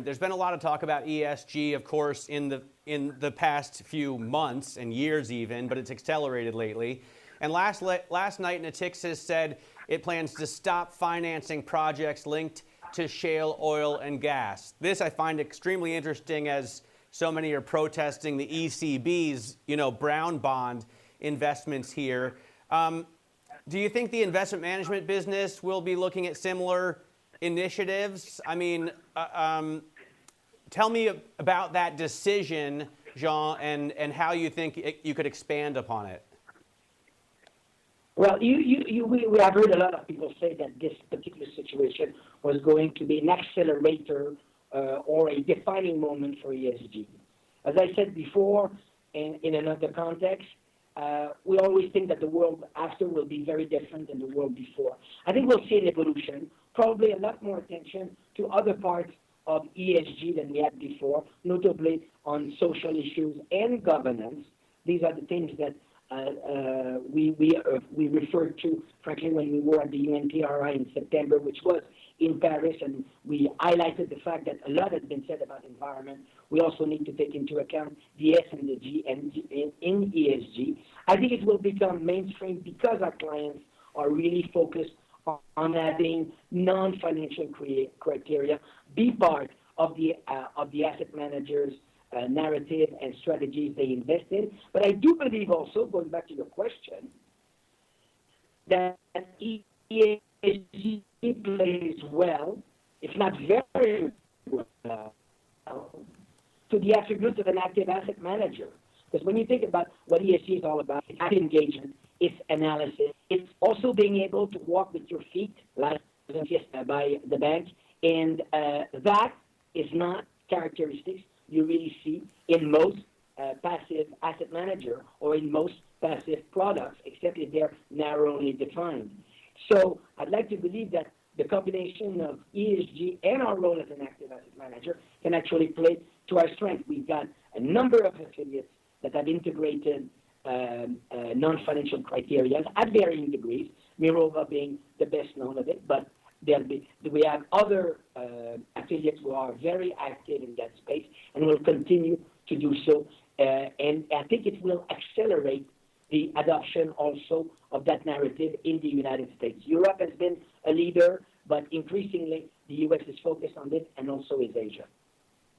There's been a lot of talk about ESG, of course, in the past few months and years even, but it's accelerated lately. And last night, Natixis said it plans to stop financing projects linked to shale oil and gas. This I find extremely interesting, as so many are protesting the ECB's, brown bond investments here. Do you think the investment management business will be looking at similar initiatives? I mean, tell me about that decision, Jean, and how you think you could expand upon it. Well, we have heard a lot of people say that this particular situation was going to be an accelerator or a defining moment for ESG. As I said before, in another context, we always think that the world after will be very different than the world before. I think we'll see an evolution, probably a lot more attention to other parts of ESG than we had before, notably on social issues and governance. These are the things that we referred to, frankly, when we were at the UNPRI in September, which was in Paris, and we highlighted the fact that a lot has been said about environment. We also need to take into account the S and the G in ESG. I think it will become mainstream because our clients are really focused on having non-financial criteria be part of the asset managers' narrative and strategies they invest in. But I do believe also, going back to your question, that ESG plays well, if not very well, to the attributes of an active asset manager. Because when you think about what ESG is all about, it's active engagement, it's analysis, it's also being able to walk with your feet, like by the bank, and that is not characteristics you really see in most passive asset manager or in most passive products, except if they're narrowly defined. So I'd like to believe that the combination of ESG and our role as an active asset manager can actually play to our strength. We've got a number of affiliates that have integrated non-financial criteria at varying degrees, Mirova being the best known of it, but we have other affiliates who are very active in that space and will continue to do so. And I think it will accelerate the adoption also of that narrative in the United States. Europe has been a leader, but increasingly the U.S. is focused on it, and also is Asia.